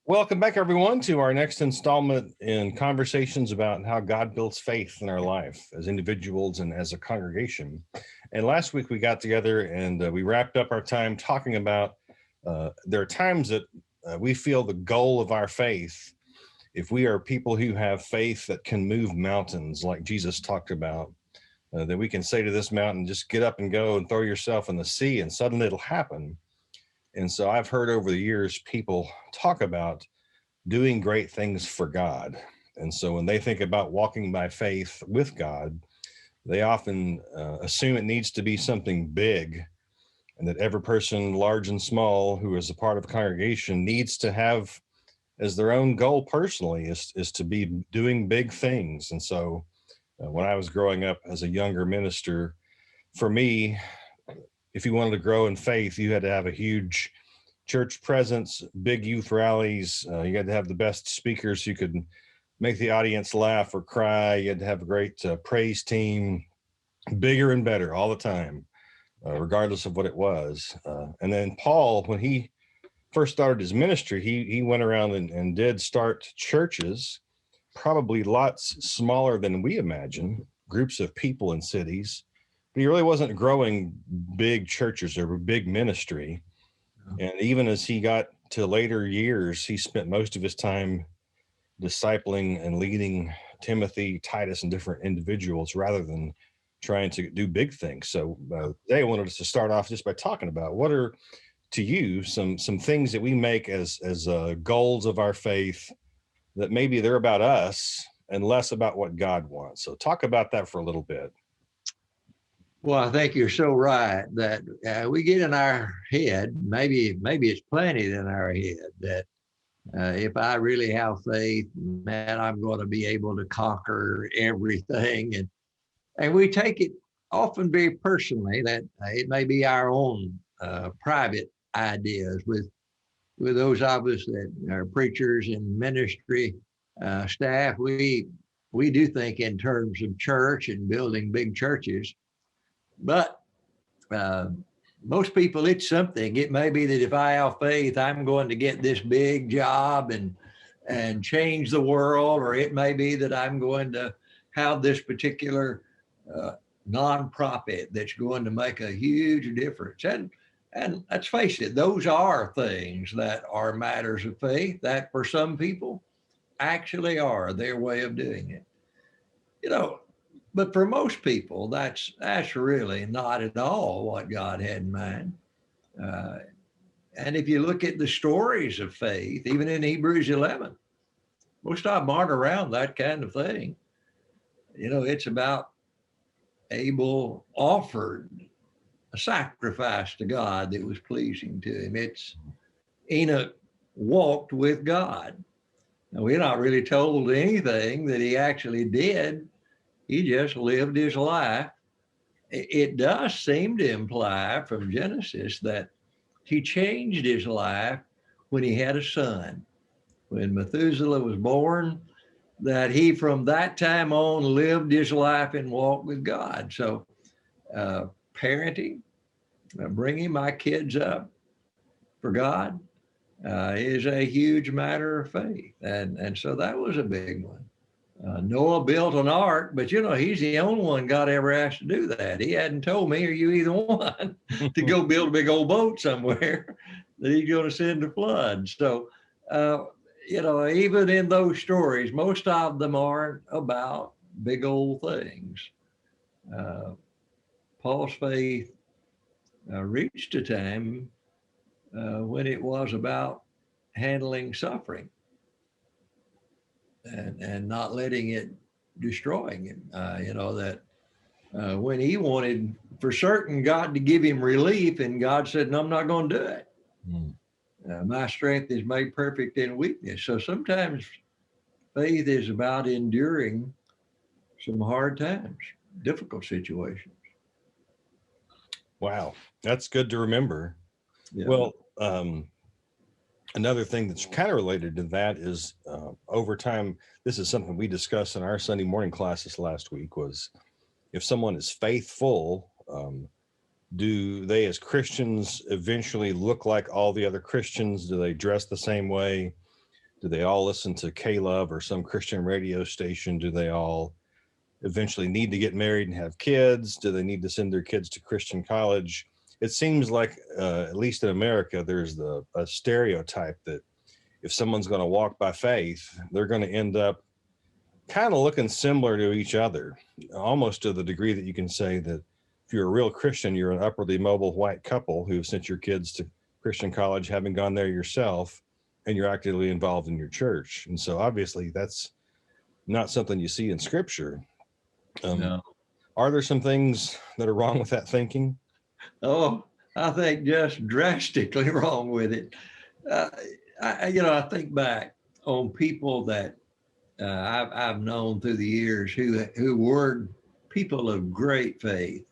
Welcome back, everyone, to our next installment in conversations about how God builds faith in our life as individuals and as a congregation. And last week we got together and we wrapped up our time talking about there are times that we feel the goal of our faith, if we are people who have faith that can move mountains, like Jesus talked about, that we can say to this mountain, just get up and go and throw yourself in the sea, and suddenly it'll happen. And so I've heard over the years people talk about doing great things for God. And so when they think about walking by faith with God, they often assume it needs to be something big, and that every person, large and small, who is a part of a congregation needs to have as their own goal personally is to be doing big things. And so when I was growing up as a younger minister, for me, if you wanted to grow in faith, you had to have a huge church presence, big youth rallies. You had to have the best speakers who could make the audience laugh or cry. You had to have a great praise team, bigger and better all the time, regardless of what it was. And then Paul, when he first started his ministry, he went around and did start churches, probably lots smaller than we imagine, groups of people in cities. But he really wasn't growing big churches or big ministry. And even as he got to later years, he spent most of his time discipling and leading Timothy, Titus, and different individuals rather than trying to do big things. So today I wanted us to start off just by talking about what are, to you, some things that we make as goals of our faith that maybe they're about us and less about what God wants. So talk about that for a little bit. Well, I think you're so right that we get in our head, maybe it's planted in our head that if I really have faith, man, I'm going to be able to conquer everything. And we take it often very personally that it may be our own private ideas with those of us that are preachers and ministry staff. We do think in terms of church and building big churches. But most people, it's something. It may be that if I have faith, I'm going to get this big job and change the world, or it may be that I'm going to have this particular nonprofit that's going to make a huge difference. And let's face it, those are things that are matters of faith that for some people actually are their way of doing it. You know, but for most people, that's really not at all what God had in mind. And if you look at the stories of faith, even in Hebrews 11, most of them aren't around that kind of thing. You know, it's about Abel offered a sacrifice to God that was pleasing to him. It's Enoch walked with God. Now, we're not really told anything that he actually did. He just lived his life. It does seem to imply from Genesis that he changed his life when he had a son. When Methuselah was born, that he from that time on lived his life and walked with God. So parenting, bringing my kids up for God is a huge matter of faith. And so that was a big one. Noah built an ark, but you know, he's the only one God ever asked to do that. He hadn't told me or you either one to go build a big old boat somewhere that he's going to send a flood. So, you know, even in those stories, most of them aren't about big old things. Paul's faith reached a time when it was about handling suffering and not letting it destroying him. You know, that when he wanted for certain God to give him relief, and God said, no, I'm not going to do it. My strength is made perfect in weakness. So sometimes faith is about enduring some hard times, difficult situations. Wow, that's good to remember. Yeah. Well, another thing that's kind of related to that is over time, this is something we discussed in our Sunday morning classes last week, was if someone is faithful, do they as Christians eventually look like all the other Christians? Do they dress the same way? Do they all listen to K-Love or some Christian radio station? Do they all eventually need to get married and have kids? Do they need to send their kids to Christian college? It seems like, at least in America, there's a stereotype that if someone's going to walk by faith, they're going to end up kind of looking similar to each other, almost to the degree that you can say that if you're a real Christian, you're an upwardly mobile white couple who have sent your kids to Christian college, having gone there yourself, and you're actively involved in your church. And so obviously that's not something you see in scripture. No. Are there some things that are wrong with that thinking? Oh, I think just drastically wrong with it. I think back on people that I've known through the years who were people of great faith.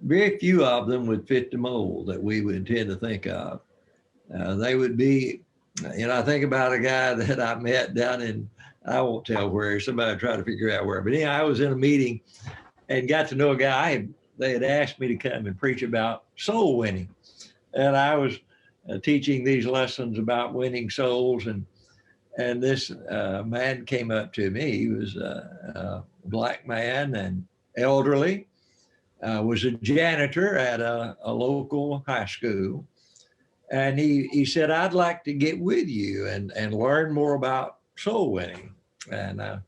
Very few of them would fit the mold that we would tend to think of. They would be, I think about a guy that I met down in, I won't tell where, somebody tried to figure out where, but anyhow, I was in a meeting and got to know a guy. They had asked me to come and preach about soul winning. And I was teaching these lessons about winning souls. And this man came up to me. He was a black man and elderly, was a janitor at a local high school. And he said, I'd like to get with you and learn more about soul winning. And I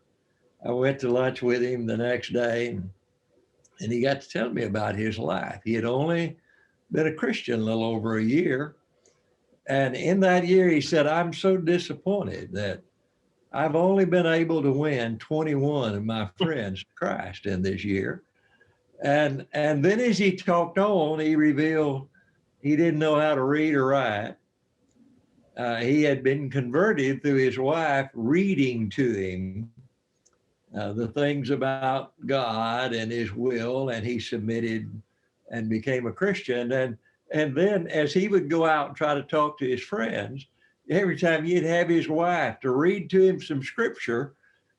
went to lunch with him the next day, and he got to tell me about his life. He had only been a Christian a little over a year. And in that year, he said, I'm so disappointed that I've only been able to win 21 of my friends to Christ in this year. And then as he talked on, he revealed he didn't know how to read or write. He had been converted through his wife reading to him the things about God and his will, and he submitted and became a Christian. And then as he would go out and try to talk to his friends, every time he'd have his wife to read to him some scripture,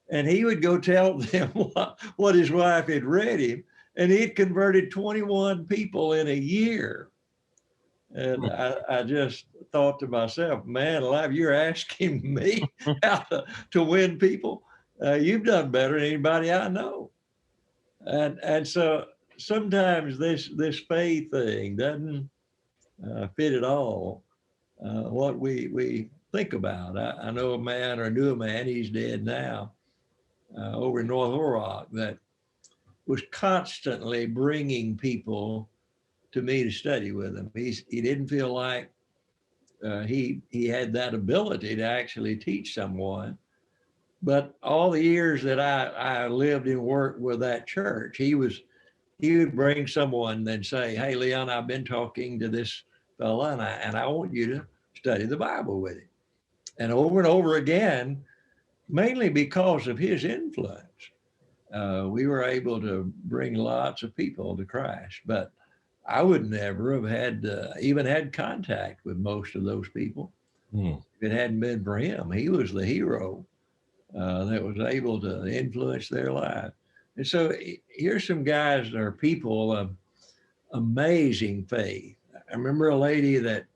and he would go tell them what his wife had read him. And he'd converted 21 people in a year. And I just thought to myself, man alive, you're asking me how to win people. You've done better than anybody I know. And so sometimes this faith thing doesn't fit at all what we think about. I know a man, or knew a man, he's dead now, over in North Little that was constantly bringing people to me to study with him. He didn't feel like he had that ability to actually teach someone. But all the years that I lived and worked with that church, he would bring someone and say, hey, Leon, I've been talking to this fella and I want you to study the Bible with him. And over again, mainly because of his influence, we were able to bring lots of people to Christ. But I would never have had even had contact with most of those people if it hadn't been for him. He was the hero that was able to influence their life. And so here's some guys that are people of amazing faith. I remember a lady that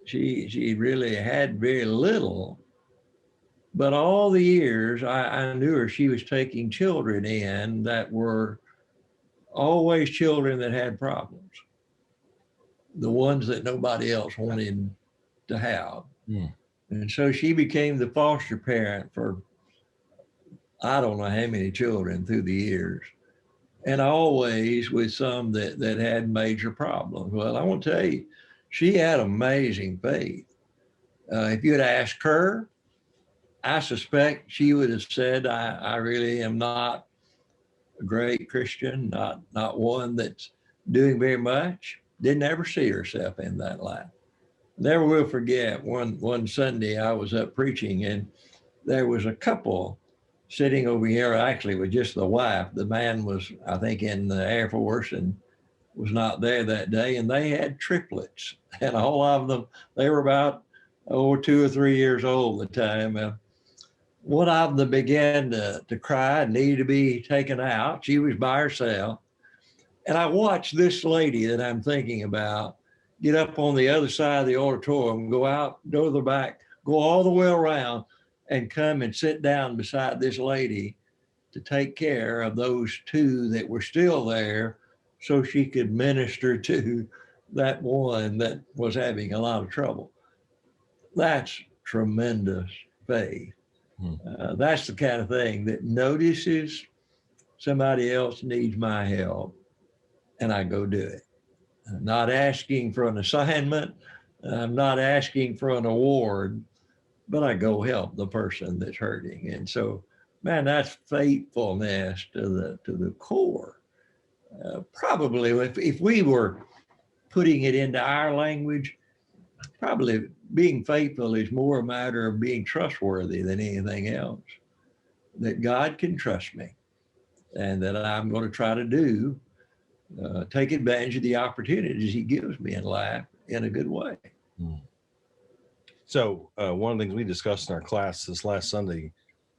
she really had very little, but all the years I knew her, she was taking children in that were always children that had problems, the ones that nobody else wanted to have. And so she became the foster parent for I don't know how many children through the years, and always with some that had major problems. Well, I want to tell you, she had amazing faith. If you had asked her, I suspect she would have said, I really am not a great Christian, not one that's doing very much. Didn't ever see herself in that life. Never will forget one Sunday I was up preaching, and there was a couple sitting over here, actually with just the wife. The man was, I think, in the Air Force and was not there that day, and they had triplets, and all of them, they were about 2 or 3 years old at the time. One of them began to cry and needed to be taken out. She was by herself. And I watched this lady that I'm thinking about get up on the other side of the auditorium, go out, go to the back, go all the way around, and come and sit down beside this lady to take care of those two that were still there so she could minister to that one that was having a lot of trouble. That's tremendous faith. That's the kind of thing that notices somebody else needs my help and I go do it. I'm not asking for an assignment. I'm not asking for an award, but I go help the person that's hurting. And so, man, that's faithfulness to the core. Probably if we were putting it into our language, probably being faithful is more a matter of being trustworthy than anything else. That God can trust me and that I'm going to try to do, take advantage of the opportunities he gives me in life in a good way. So one of the things we discussed in our class this last Sunday,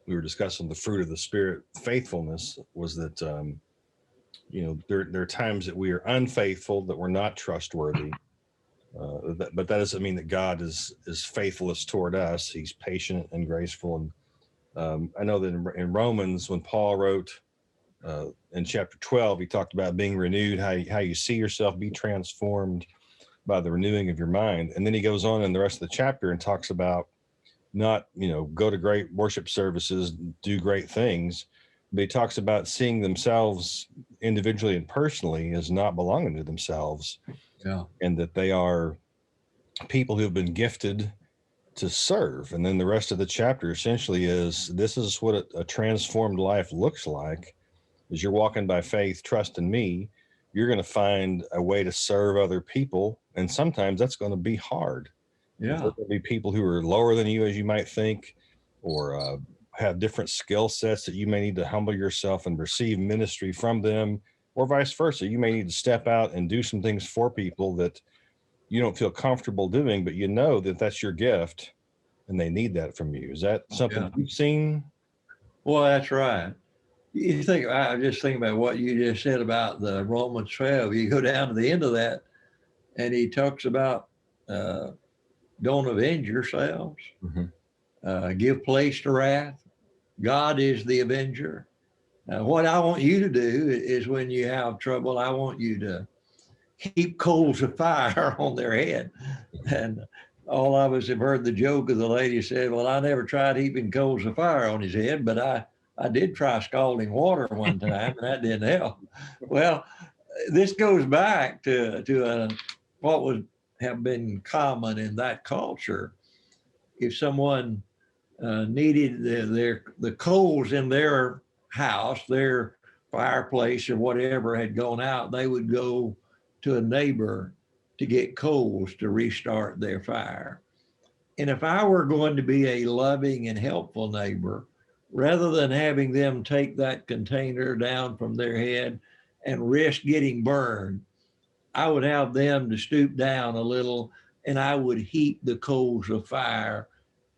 we were discussing the fruit of the Spirit. Faithfulness was that, there are times that we are unfaithful, that we're not trustworthy. But that doesn't mean that God is faithless toward us. He's patient and graceful. And I know that in Romans, when Paul wrote in chapter 12, he talked about being renewed, how you see yourself, be transformed by the renewing of your mind. And then he goes on in the rest of the chapter and talks about not, go to great worship services, do great things, but he talks about seeing themselves individually and personally as not belonging to themselves. Yeah. And that they are people who have been gifted to serve. And then the rest of the chapter essentially is, this is what a transformed life looks like. As you're walking by faith, trust in me, you're going to find a way to serve other people. And sometimes that's going to be hard. Yeah. There's going to be people who are lower than you, as you might think, or have different skill sets that you may need to humble yourself and receive ministry from them, or vice versa. You may need to step out and do some things for people that you don't feel comfortable doing, but you know that that's your gift and they need that from you. Is that something you've seen? Well, that's right. You think, I just think about what you just said about the Romans 12. You go down to the end of that and he talks about don't avenge yourselves, give place to wrath. God is the avenger. What I want you to do is when you have trouble, I want you to heap coals of fire on their head. And all of us have heard the joke of the lady said, well, I never tried heaping coals of fire on his head, but I did try scalding water one time and that didn't help. Well, this goes back to what would have been common in that culture. If someone needed the coals in their house, their fireplace or whatever had gone out, they would go to a neighbor to get coals to restart their fire. And if I were going to be a loving and helpful neighbor, rather than having them take that container down from their head and risk getting burned, I would have them to stoop down a little and I would heap the coals of fire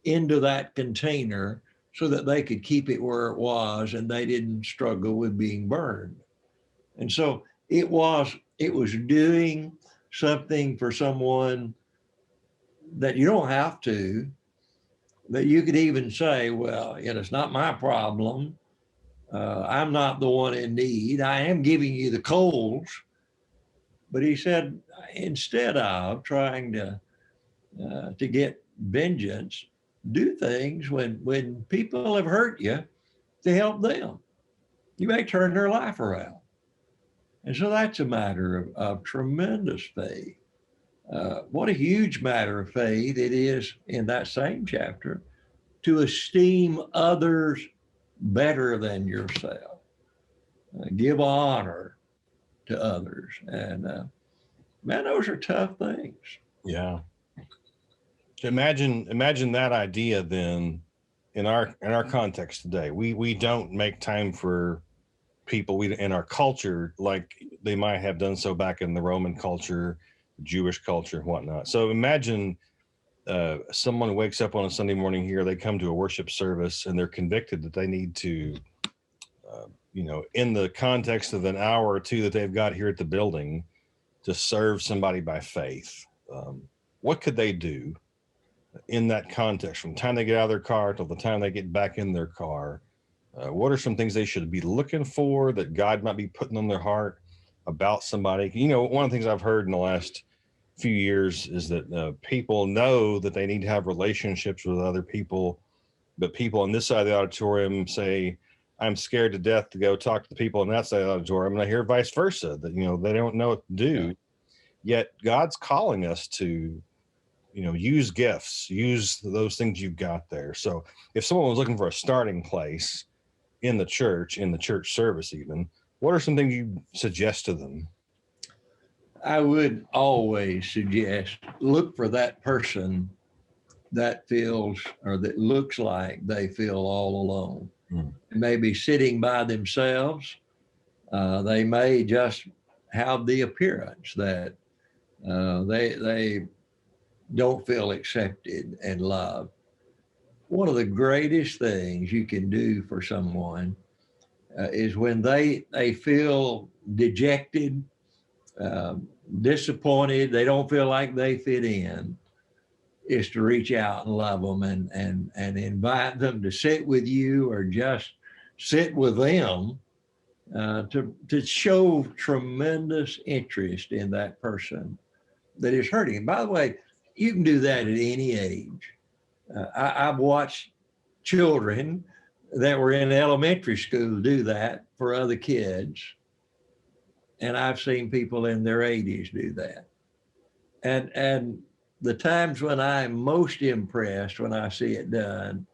into that container so that they could keep it where it was and they didn't struggle with being burned. And so it was doing something for someone that you don't have to, that you could even say, well, it's not my problem. I'm not the one in need. I am giving you the coals. But he said, instead of trying to get vengeance, do things when people have hurt you to help them. You may turn their life around. And so that's a matter of tremendous faith. What a huge matter of faith it is in that same chapter to esteem others better than yourself. Give honor to others. And man, those are tough things. Yeah. Imagine that idea then in our context today. We don't make time for people in our culture like they might have done so back in the Roman culture, Jewish culture, and whatnot. So imagine someone wakes up on a Sunday morning here, they come to a worship service and they're convicted that they need to, in the context of an hour or two that they've got here at the building, to serve somebody by faith. what could they do in that context from the time they get out of their car till the time they get back in their car? What are some things they should be looking for that God might be putting on their heart about somebody? You know, one of the things I've heard in the last few years is that people know that they need to have relationships with other people, but people on this side of the auditorium say, I'm scared to death to go talk to the people on that side of the auditorium. And I hear vice versa, that, you know, they don't know what to do. Yeah. Yet God's calling us to, you know, use gifts, use those things you've got there. So if someone was looking for a starting place in the church service, even, what are some things you suggest to them? I would always suggest look for that person that feels or that looks like they feel all alone. Maybe sitting by themselves. They may just have the appearance that they don't feel accepted and loved. One of the greatest things you can do for someone is when they feel dejected, disappointed, they don't feel like they fit in, is to reach out and love them and invite them to sit with you or just sit with them, to show tremendous interest in that person that is hurting. And by the way, you can do that at any age. I've watched children that were in elementary school do that for other kids. And I've seen people in their 80s do that. And the times when I'm most impressed when I see it done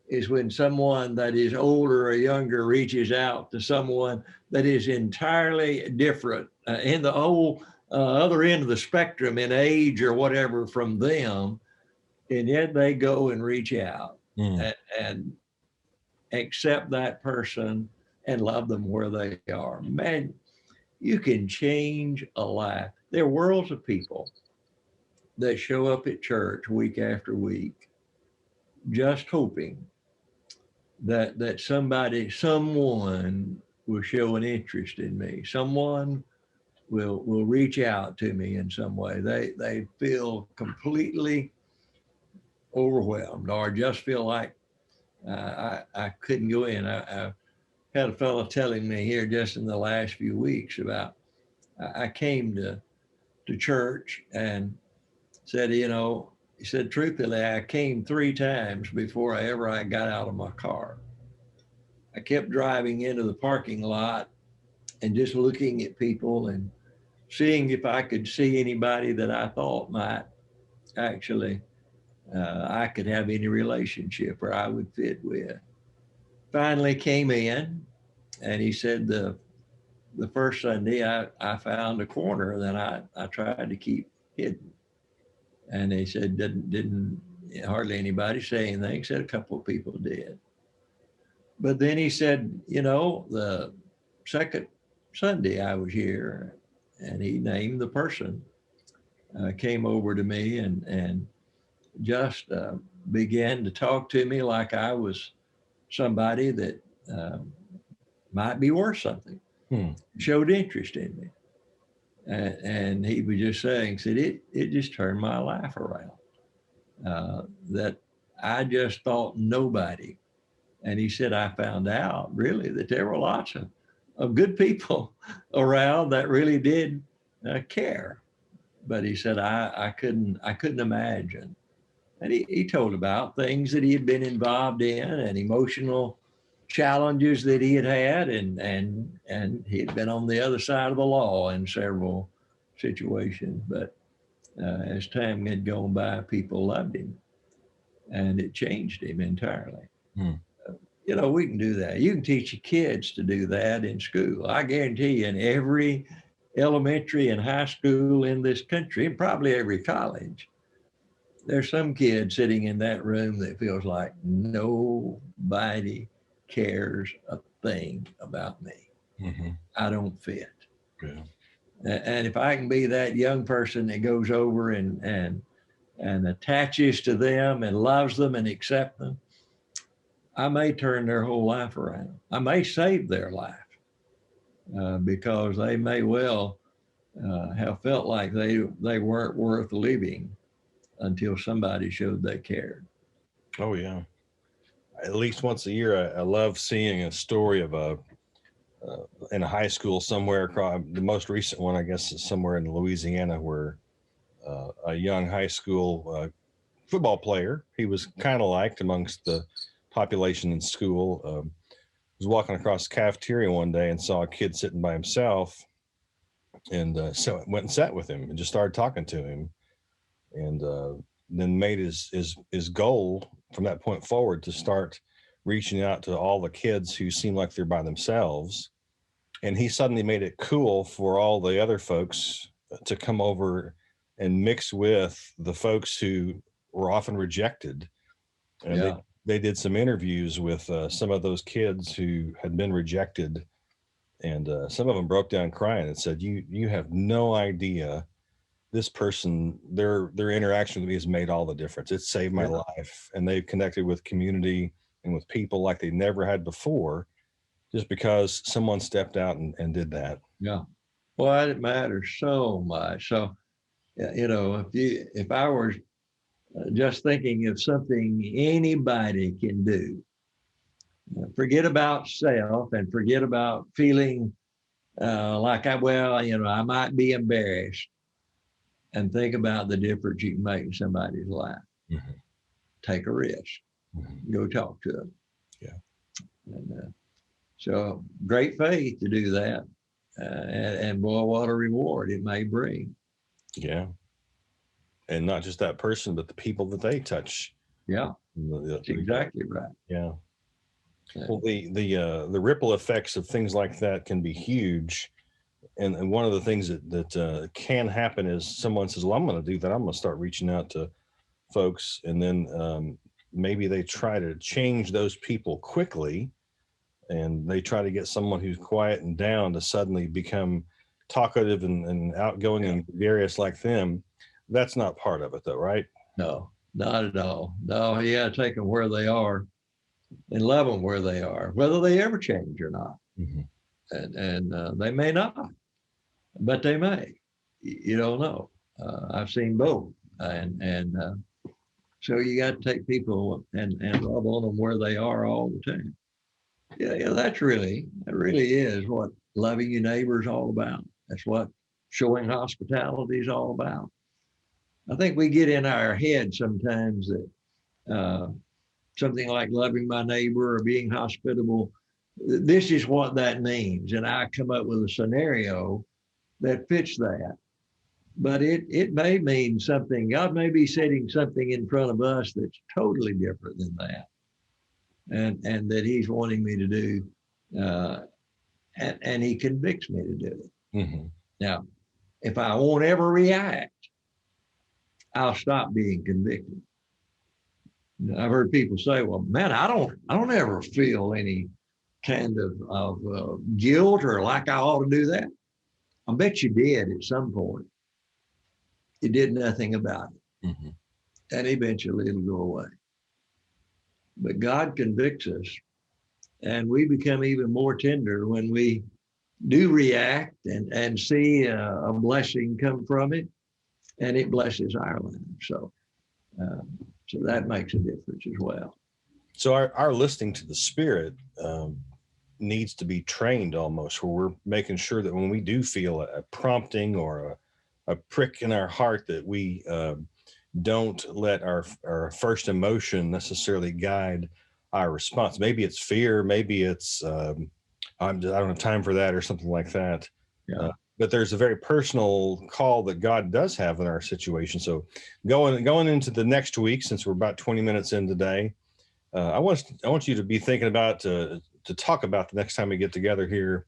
is when someone that is older or younger reaches out to someone that is entirely different in the whole other end of the spectrum in age or whatever from them. And yet they go and reach out and accept that person and love them where they are. Man, you can change a life. There are worlds of people that show up at church week after week, just hoping that someone will show an interest in me. Someone will reach out to me in some way. They feel completely overwhelmed or just feel like I couldn't go in. I had a fellow telling me here just in the last few weeks about I came to church and said, you know, he said, truthfully, I came 3 times before I got out of my car. I kept driving into the parking lot and just looking at people and seeing if I could see anybody that I thought might actually, I could have any relationship or I would fit with. Finally came in and he said the first Sunday I found a corner that I tried to keep hidden. And he said, didn't hardly anybody say anything. He said a couple of people did. But then he said, you know, the second Sunday I was here, and he named the person, came over to me and just began to talk to me like I was somebody that might be worth something, showed interest in me. And he was just saying, said, it just turned my life around. That I just thought nobody. And he said, I found out really that there were lots of good people around that really did care. But he said, I couldn't imagine. And he told about things that he had been involved in and emotional challenges that he had and he had been on the other side of the law in several situations. But as time had gone by, people loved him and it changed him entirely. You know, we can do that. You can teach your kids to do that in school. I guarantee you in every elementary and high school in this country, and probably every college, there's some kid sitting in that room that feels like nobody cares a thing about me. I don't fit. Yeah. And if I can be that young person that goes over and attaches to them and loves them and accepts them, I may turn their whole life around. I may save their life because they may well have felt like they weren't worth living until somebody showed they cared. Oh yeah. At least once a year, I love seeing a story of in a high school somewhere across. The most recent one, I guess, is somewhere in Louisiana, where a young high school football player, he was kind of liked amongst the population in school. Was walking across the cafeteria one day and saw a kid sitting by himself, and so I went and sat with him and just started talking to him, and then made his goal from that point forward to start reaching out to all the kids who seem like they're by themselves. And he suddenly made it cool for all the other folks to come over and mix with the folks who were often rejected. And Yeah. they did some interviews with some of those kids who had been rejected, and some of them broke down crying and said, "You have no idea. This person, their interaction with me has made all the difference. It saved my life, and they've connected with community and with people like they never had before, just because someone stepped out and did that." Yeah. Well, it matters so much. So, if I were just thinking of something anybody can do, forget about self and forget about feeling like I might be embarrassed, and think about the difference you can make in somebody's life. Mm-hmm. Take a risk. Mm-hmm. Go talk to them. Yeah. And so great faith to do that. And boy, what a reward it may bring. Yeah. And not just that person, but the people that they touch. Yeah. That's exactly right. Yeah. Well, the ripple effects of things like that can be huge. And one of the things that can happen is someone says, "Well, I'm going to do that. I'm going to start reaching out to folks," and then maybe they try to change those people quickly, and they try to get someone who's quiet and down to suddenly become talkative and outgoing and gregarious like them. That's not part of it, though, right? No, not at all. No, take them where they are and love them where they are, whether they ever change or not. Mm-hmm. And they may not, but they may. You don't know. I've seen both, and so you got to take people and love on them where they are all the time. Yeah, that really is what loving your neighbor is all about. That's what showing hospitality is all about. I think we get in our head sometimes that something like loving my neighbor or being hospitable, this is what that means. And I come up with a scenario that fits that. But it may mean something. God may be setting something in front of us that's totally different than that. And that he's wanting me to do. And he convicts me to do it. Mm-hmm. Now, if I won't ever react, I'll stop being convicted. I've heard people say, "Well, man, I don't ever feel any kind of guilt or like I ought to do that." I bet you did at some point. You did nothing about it. Mm-hmm. And eventually it'll go away. But God convicts us, and we become even more tender when we do react and see a blessing come from it, and it blesses our lives. So that makes a difference as well. So our listening to the Spirit needs to be trained almost, where we're making sure that when we do feel a prompting or a prick in our heart, that we don't let our first emotion necessarily guide our response. Maybe it's fear, maybe it's I don't have time for that or something like that. Yeah. But there's a very personal call that God does have in our situation. So going into the next week, since we're about 20 minutes in today, I want you to be thinking about to talk about the next time we get together here.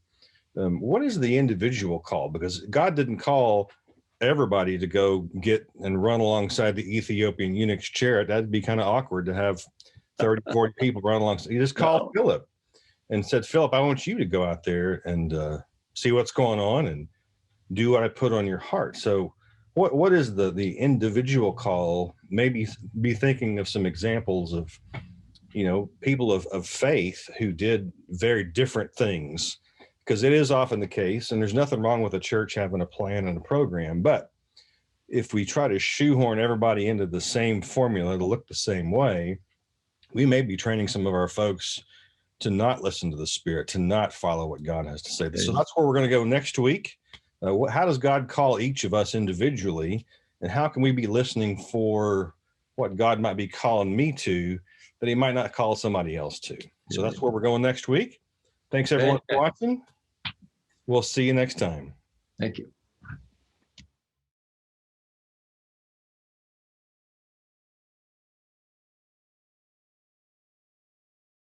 What is the individual call? Because God didn't call everybody to go get and run alongside the Ethiopian eunuch's chariot. That'd be kind of awkward to have 30, 40 people run alongside. He just called Philip and said, "Philip, I want you to go out there and see what's going on and do what I put on your heart." So what is the individual call? Maybe be thinking of some examples of, people of faith who did very different things because it is often the case, and there's nothing wrong with a church having a plan and a program. But if we try to shoehorn everybody into the same formula to look the same way, we may be training some of our folks to not listen to the Spirit, to not follow what God has to say. So that's where we're going to go next week. How does God call each of us individually, and how can we be listening for what God might be calling me to that he might not call somebody else to? So that's where we're going next week. Thanks everyone for watching. We'll see you next time. Thank you.